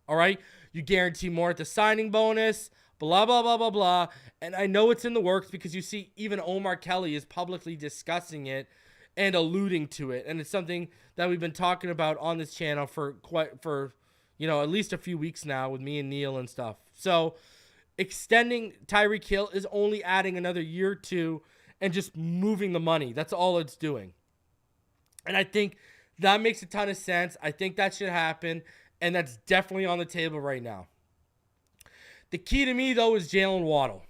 All right? You guarantee more at the signing bonus, blah, blah, blah, blah, blah. And I know it's in the works because you see even Omar Kelly is publicly discussing it and alluding to it. And it's something that we've been talking about on this channel for at least a few weeks now with me and Neil and stuff. So extending Tyreek Hill is only adding another year or two and just moving the money. That's all it's doing. And I think that makes a ton of sense. I think that should happen. And that's definitely on the table right now. The key to me, though, is Jaylen Waddle.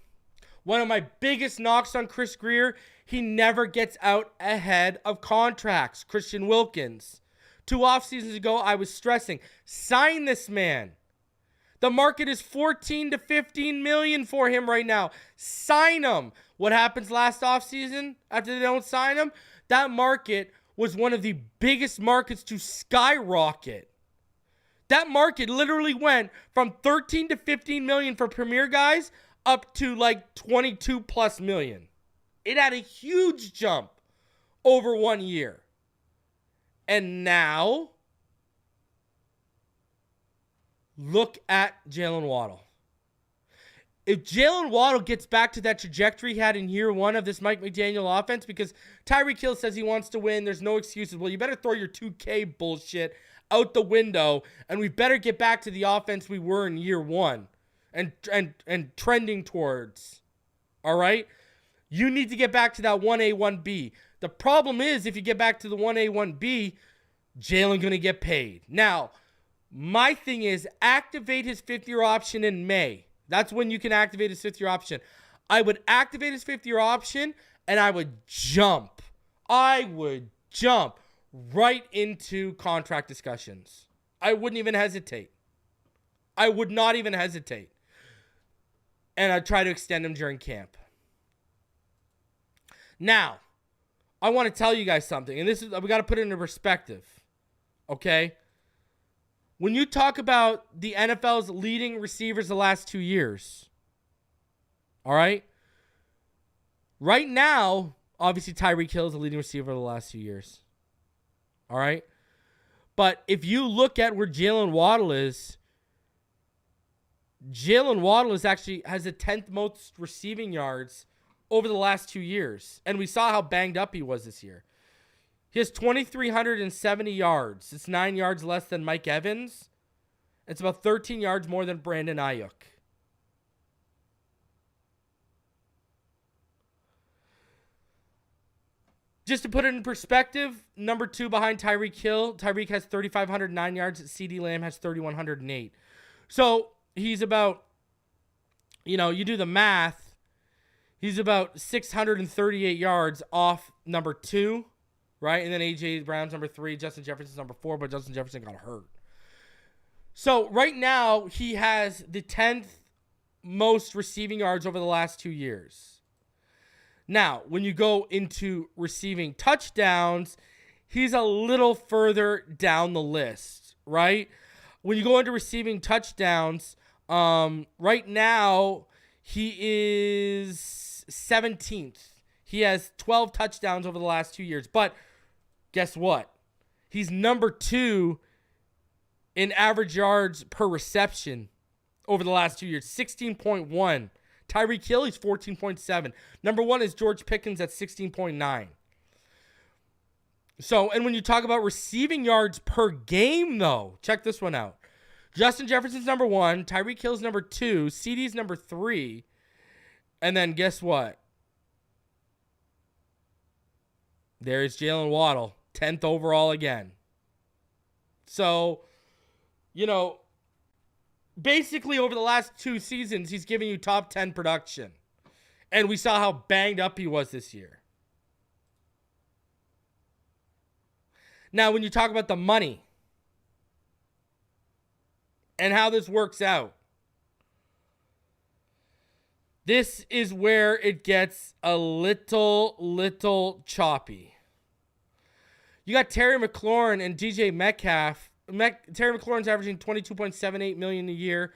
One of my biggest knocks on Chris Grier, he never gets out ahead of contracts. Christian Wilkins. 2 off seasons ago, I was stressing, sign this man. The market is 14 to 15 million for him right now. Sign him. What happens last offseason after they don't sign him? That market was one of the biggest markets to skyrocket. That market literally went from 13 to 15 million for premier guys up to like 22 plus million. It had a huge jump over 1 year. And now, look at Jaylen Waddle. If Jaylen Waddle gets back to that trajectory he had in year 1 of this Mike McDaniel offense, because Tyreek Hill says he wants to win, there's no excuses. Well, you better throw your 2K bullshit out the window, and we better get back to the offense we were in year 1 and trending towards. All right? You need to get back to that 1A, 1B. The problem is, if you get back to the 1A, 1B, Jaylen going to get paid. Now, my thing is, activate his 5th-year option in May. That's when you can activate his 5th-year option. I would activate his 5th-year option, and I would jump. Right into contract discussions. I wouldn't even hesitate. I would not even hesitate. And I'd try to extend him during camp. Now, I want to tell you guys something, and we got to put it into perspective. Okay? When you talk about the NFL's leading receivers the last 2 years, all right? Right now, obviously Tyreek Hill is the leading receiver the last 2 years. All right? But if you look at where Jaylen Waddle is actually has the 10th most receiving yards over the last 2 years. And we saw how banged up he was this year. He has 2,370 yards. It's 9 yards less than Mike Evans. It's about 13 yards more than Brandon Ayuk. Just to put it in perspective, number 2 behind Tyreek Hill. Tyreek has 3,509 yards. CeeDee Lamb has 3,108. So he's about, you do the math. He's about 638 yards off number 2. right? And then A.J. Brown's number 3, Justin Jefferson's number 4, but Justin Jefferson got hurt. So right now, he has the 10th most receiving yards over the last 2 years. Now, when you go into receiving touchdowns, he's a little further down the list, right? When you go into receiving touchdowns, right now, he is 17th. He has 12 touchdowns over the last 2 years. But guess what? He's number 2 in average yards per reception over the last 2 years, 16.1. Tyreek Hill, he's 14.7. Number 1 is George Pickens at 16.9. So, and when you talk about receiving yards per game, though, check this one out. Justin Jefferson's number 1, Tyreek Hill's number 2, CeeDee's number 3, and then guess what? There's Jaylen Waddle, 10th overall again. So, you know, basically over the last 2 seasons, he's giving you top 10 production. And we saw how banged up he was this year. Now, when you talk about the money and how this works out, this is where it gets a little choppy. You got Terry McLaurin and DJ Metcalf. Terry McLaurin's averaging $22.78 million a year.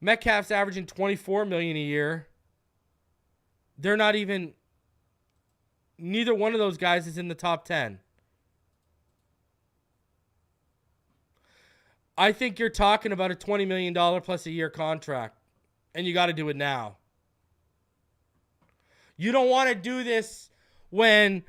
Metcalf's averaging $24 million a year. They're not even. Neither one of those guys is in the top 10. I think you're talking about a $20 million plus a year contract, and you got to do it now. You don't want to do this when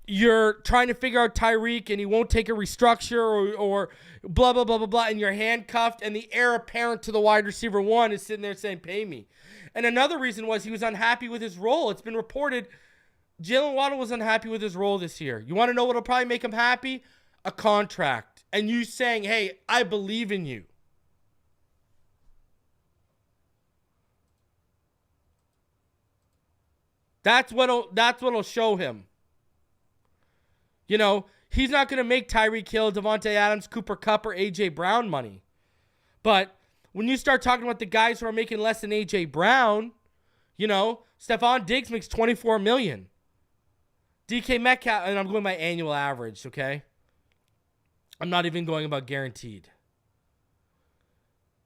you're trying to figure out Tyreek and he won't take a restructure or blah, blah, blah, blah, blah, and you're handcuffed and the heir apparent to the wide receiver 1 is sitting there saying, pay me. And another reason was he was unhappy with his role. It's been reported Jaylen Waddle was unhappy with his role this year. You want to know what will probably make him happy? A contract. And you saying, hey, I believe in you. That's what'll show him. You know, he's not going to make Tyreek Hill, Devontae Adams, Cooper Kupp, or A.J. Brown money. But when you start talking about the guys who are making less than A.J. Brown, you know, Stephon Diggs makes $24 million. DK Metcalf, and I'm going by annual average, okay? I'm not even going about guaranteed.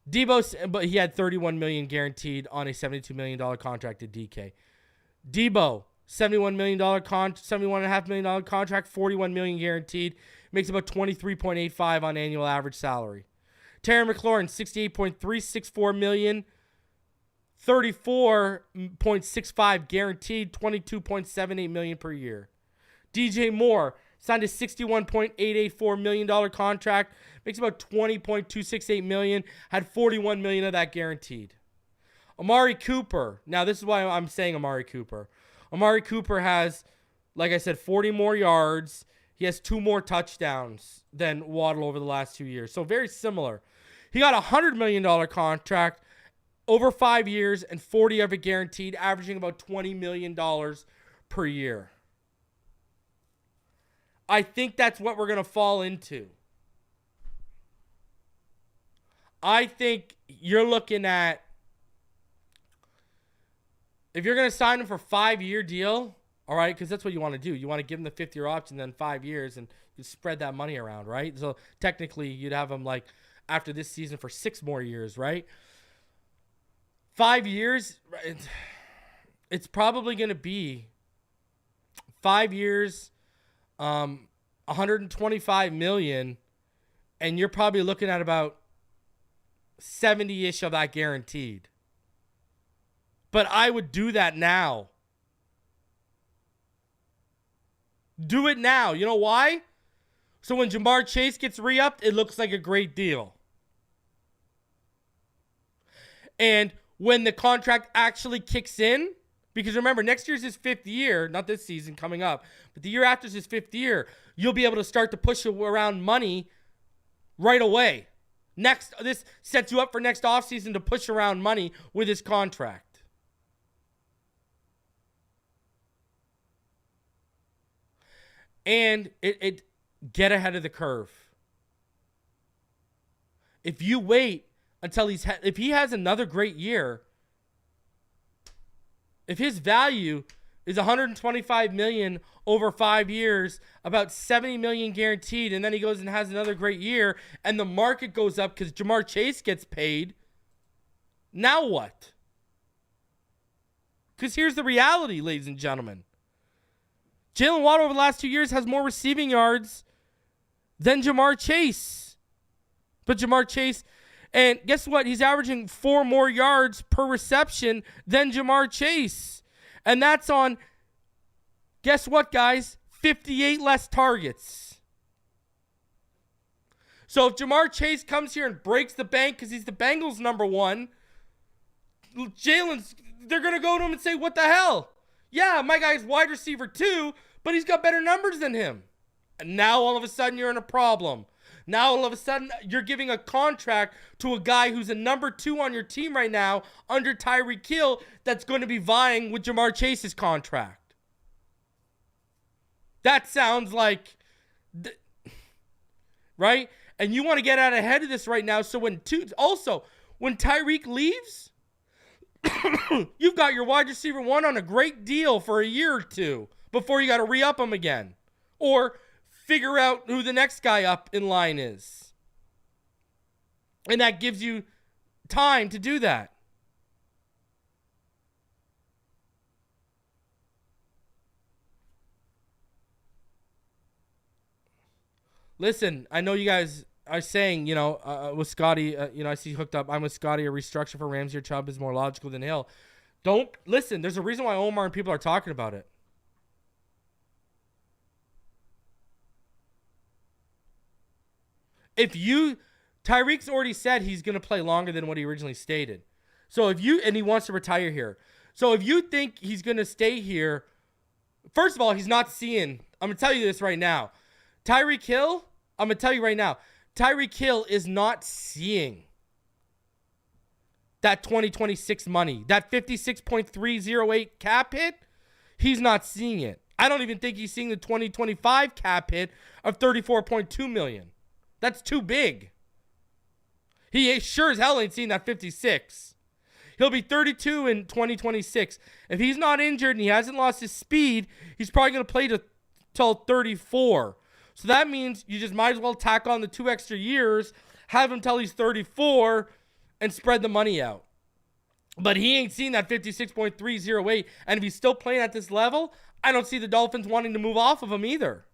Debo, but he had $31 million guaranteed on a $72 million contract to DK. Debo, $71.5 million contract, $41 million guaranteed. Makes about $23.85 on annual average salary. Terry McLaurin, $68.364 million, $34.65 guaranteed, $22.78 million per year. DJ Moore signed a $61.884 million contract, makes about $20.268 million, had $41 million of that guaranteed. Amari Cooper. Now, this is why I'm saying Amari Cooper. Amari Cooper has, like I said, 40 more yards. He has 2 more touchdowns than Waddle over the last 2 years. So very similar. He got a $100 million contract over 5 years and 40 of it guaranteed, averaging about $20 million per year. I think that's what we're going to fall into. I think you're looking at, if you're going to sign him for a 5-year deal, all right, because that's what you want to do. You want to give him the 5th-year option, then 5 years, and you spread that money around, right? So technically, you'd have him like after this season for 6 more years, right? 5 years, it's probably going to be 5 years, $125 million, and you're probably looking at about 70-ish of that guaranteed. But I would do that now. Do it now. You know why? So when Jamar Chase gets re-upped, it looks like a great deal. And when the contract actually kicks in, because remember, next year's his 5th year, not this season coming up, but the year after is his 5th year, you'll be able to start to push around money right away. This sets you up for next offseason to push around money with his contract. And it get ahead of the curve. If you wait until if he has another great year, if his value is $125 million over 5 years, about $70 million guaranteed, and then he goes and has another great year, and the market goes up because Ja'Marr Chase gets paid, now what? Because here's the reality, ladies and gentlemen. Jaylen Waddle over the last 2 years has more receiving yards than Ja'Marr Chase. But Ja'Marr Chase, and guess what? He's averaging 4 more yards per reception than Ja'Marr Chase. And that's on, guess what, guys? 58 less targets. So if Ja'Marr Chase comes here and breaks the bank because he's the Bengals' number 1, they're going to go to him and say, what the hell? Yeah, my guy's wide receiver 2, but he's got better numbers than him. And now all of a sudden you're in a problem. Now all of a sudden you're giving a contract to a guy who's a number 2 on your team right now under Tyreek Hill that's going to be vying with Ja'Marr Chase's contract. That sounds like, right? And you want to get out ahead of this right now. So when Tyreek leaves, you've got your wide receiver 1 on a great deal for a year or 2 before you got to re-up him again. Or figure out who the next guy up in line is. And that gives you time to do that. Listen, I know you guys are saying, with Scotty, I see hooked up. I'm with Scotty. A restructure for Ramsey or Chubb is more logical than Hill. Don't listen. There's a reason why Omar and people are talking about it. Tyreek's already said he's going to play longer than what he originally stated. So and he wants to retire here. So if you think he's going to stay here, first of all, he's not seeing, I'm going to tell you this right now. Tyreek Hill, I'm going to tell you right now, Tyreek Hill is not seeing that 2026 money, that 56.308 cap hit. He's not seeing it. I don't even think he's seeing the 2025 cap hit of $34.2 million. That's too big. He sure as hell ain't seen that 56. He'll be 32 in 2026. If he's not injured and he hasn't lost his speed, he's probably going to play till 34. So that means you just might as well tack on the 2 extra years, have him till he's 34, and spread the money out. But he ain't seen that 56.308. And if he's still playing at this level, I don't see the Dolphins wanting to move off of him either.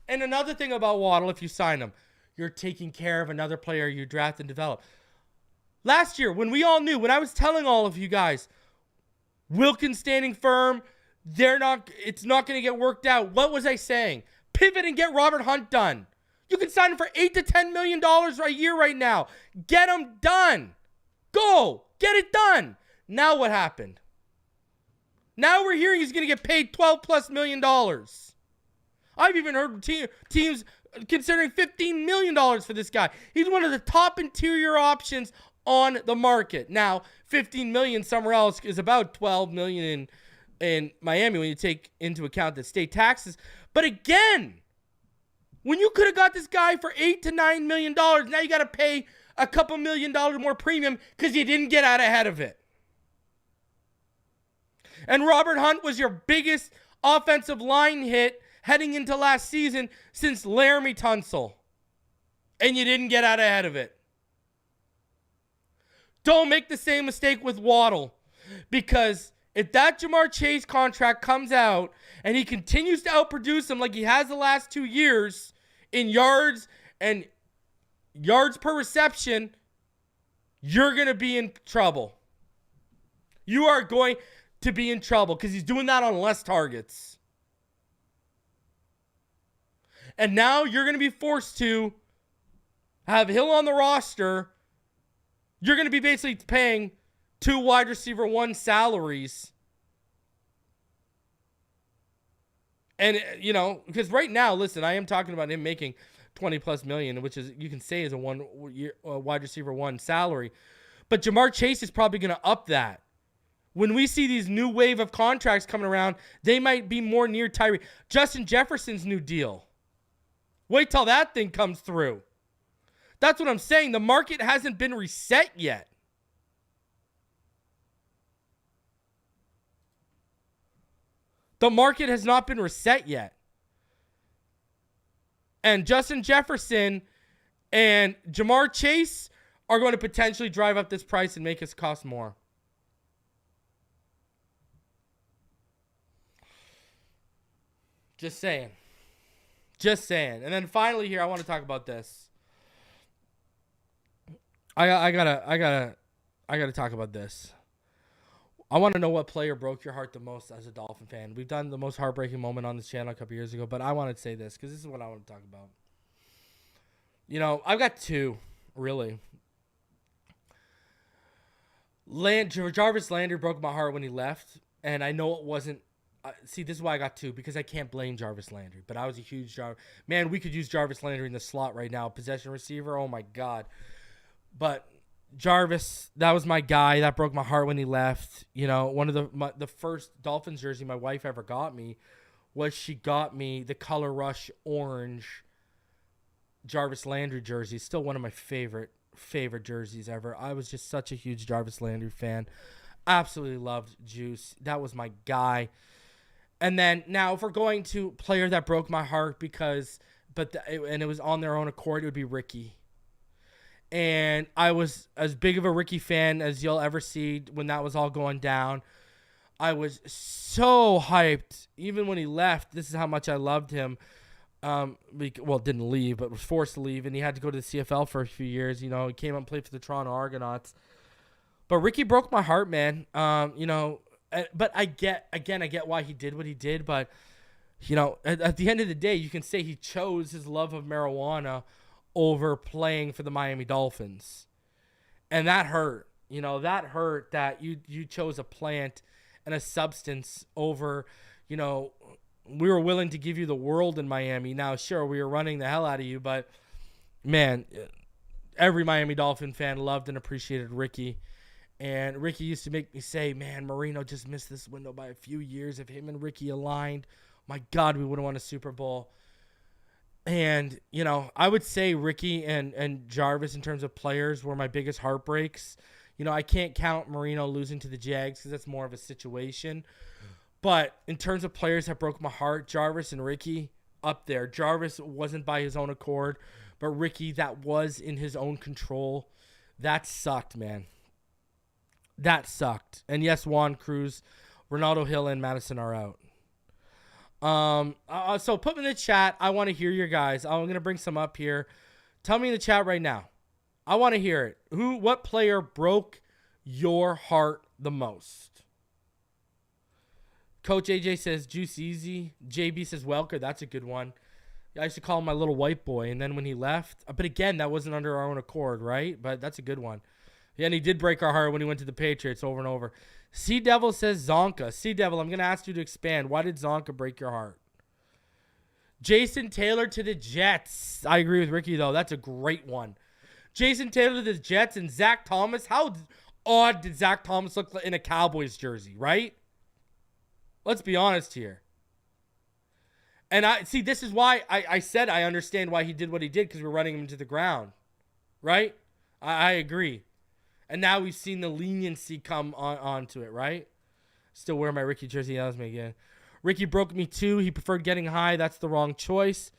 And another thing about Waddle, if you sign him, you're taking care of another player you draft and develop. Last year, when I was telling all of you guys, Wilkins standing firm, it's not going to get worked out. What was I saying? Pivot and get Robert Hunt done. You can sign him for $8 to $10 million a year right now. Get him done. Go. Get it done. Now what happened? Now we're hearing he's going to get paid $12+ million. I've even heard teams considering $15 million for this guy. He's one of the top interior options on the market. Now, $15 million somewhere else is about $12 million in Miami when you take into account the state taxes. But again, when you could have got this guy for $8 to $9 million, now you got to pay a couple $1 million more premium because you didn't get out ahead of it. And Robert Hunt was your biggest offensive line hit heading into last season since Laramie Tunsil. And you didn't get out ahead of it. Don't make the same mistake with Waddle. Because if that Ja'Marr Chase contract comes out and he continues to outproduce him like he has the last 2 years in yards and yards per reception, you're going to be in trouble. You are going to be in trouble because he's doing that on less targets. And now you're going to be forced to have Hill on the roster. You're going to be basically paying 2 wide receiver 1 salaries. And, because right now, listen, I am talking about him making $20+ million, which is, you can say is a wide receiver 1 salary. But Ja'Marr Chase is probably going to up that. When we see these new wave of contracts coming around, they might be more near Tyreek. Justin Jefferson's new deal. Wait till that thing comes through. That's what I'm saying. The market hasn't been reset yet. The market has not been reset yet. And Justin Jefferson and Jamar Chase are going to potentially drive up this price and make us cost more. Just saying. Just saying. And then finally here, I want to talk about this. I gotta talk about this. I want to know what player broke your heart the most as a Dolphin fan. We've done the most heartbreaking moment on this channel a couple years ago, but I want to say this because this is what I want to talk about. You know, I've got two, really. Jarvis Landry broke my heart when he left, and I know it wasn't. See, this is why I got two, because I can't blame Jarvis Landry, but I was a huge Jarvis. Man, we could use Jarvis Landry in the slot right now. Possession receiver, oh my God. But Jarvis, that was my guy. That broke my heart when he left. You know, one of the first Dolphins jersey my wife ever got me was she got me the Color Rush orange Jarvis Landry jersey. Still one of my favorite jerseys ever. I was just such a huge Jarvis Landry fan. Absolutely loved Juice. That was my guy. And then now if we're going to player that broke my heart and it was on their own accord, it would be Ricky. And I was as big of a Ricky fan as you'll ever see when that was all going down. I was so hyped. Even when he left, this is how much I loved him. Didn't leave, but was forced to leave. And he had to go to the CFL for a few years. You know, he came up and played for the Toronto Argonauts. But Ricky broke my heart, man. You know, but I get why he did what he did. But, you know, at the end of the day, you can say he chose his love of marijuana over playing for the Miami Dolphins. And that hurt. You know, that hurt that you chose a plant and a substance over, you know, we were willing to give you the world in Miami. Now, sure, we were running the hell out of you, but, man, every Miami Dolphin fan loved and appreciated Ricky. And Ricky used to make me say, man, Marino just missed this window by a few years. If him and Ricky aligned, my God, we would have won a Super Bowl. And, you know, I would say Ricky and Jarvis in terms of players were my biggest heartbreaks. You know, I can't count Marino losing to the Jags because that's more of a situation. But in terms of players that broke my heart, Jarvis and Ricky up there. Jarvis wasn't by his own accord, but Ricky, that was in his own control. That sucked, man. That sucked. And yes, Juan Cruz, Ronaldo Hill, and Madison are out. So put me in the chat. I want to hear your guys. I'm going to bring some up here. Tell me in the chat right now. I want to hear it. What player broke your heart the most? Coach AJ says Juice Easy. JB says Welker. That's a good one. I used to call him my little white boy. And then when he left, but again, that wasn't under our own accord, right? But that's a good one. Yeah, and he did break our heart when he went to the Patriots over and over. Sea Devil says Zonka. Sea Devil, I'm going to ask you to expand. Why did Zonka break your heart? Jason Taylor to the Jets. I agree with Ricky, though. That's a great one. Jason Taylor to the Jets and Zach Thomas. How odd did Zach Thomas look in a Cowboys jersey, right? Let's be honest here. And this is why I said I understand why he did what he did, because we're running him into the ground, right? I agree. And now we've seen the leniency come onto it, right? Still wearing my Ricky jersey. That was me again. Ricky broke me too. He preferred getting high. That's the wrong choice.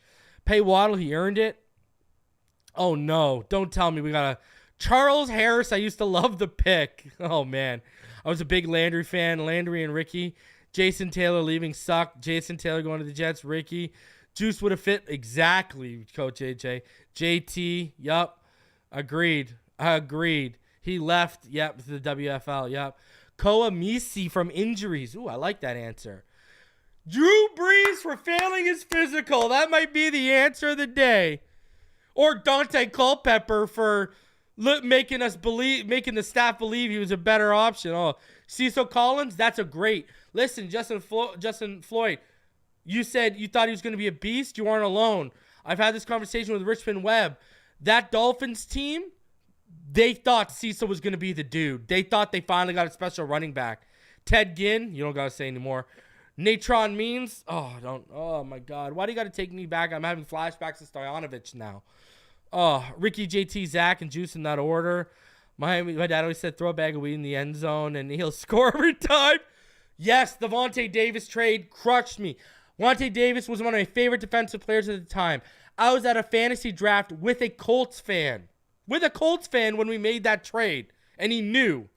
Pay Waddle. He earned it. Oh, no. Don't tell me we got a Charles Harris. I used to love the pick. Oh, man. I was a big Landry fan. Landry and Ricky. Jason Taylor leaving sucked. Jason Taylor going to the Jets. Ricky. Juice would have fit exactly, Coach AJ. JT. Yup. Agreed. He left, to the WFL, Koa Misi from injuries. Ooh, I like that answer. Drew Brees for failing his physical. That might be the answer of the day. Or Dante Culpepper for making the staff believe he was a better option. Oh, Cecil Collins, that's a great. Listen, Justin Floyd, you said you thought he was going to be a beast. You aren't alone. I've had this conversation with Richmond Webb. That Dolphins team, they thought Cecil was going to be the dude. They thought they finally got a special running back. Ted Ginn, you don't got to say anymore. Natron Means, oh my God. Why do you got to take me back? I'm having flashbacks to Stoyanovich now. Ricky, JT, Zach, and Juice in that order. My dad always said throw a bag of weed in the end zone and he'll score every time. Yes, the Vontae Davis trade crushed me. Vontae Davis was one of my favorite defensive players at the time. I was at a fantasy draft with a Colts fan. When we made that trade. And he knew.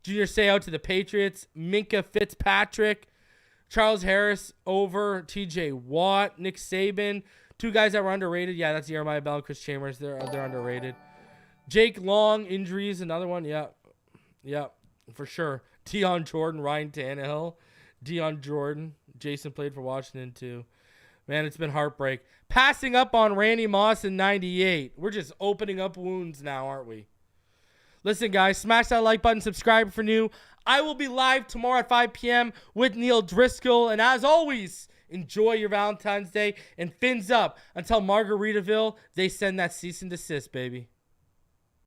Junior Seau to the Patriots. Minka Fitzpatrick. Charles Harris over TJ Watt. Nick Saban. Two guys that were underrated. Yeah, that's Jeremiah Bell and Chris Chambers. They're underrated. Jake Long. Injuries. Another one. Yeah, for sure. Deion Jordan. Ryan Tannehill. Deion Jordan. Jason played for Washington too. Man, it's been heartbreak. Passing up on Randy Moss in 98. We're just opening up wounds now, aren't we? Listen, guys, smash that like button, subscribe for new. I will be live tomorrow at 5 p.m. with Neil Driscoll. And as always, enjoy your Valentine's Day and fins up until Margaritaville, they send that cease and desist, baby.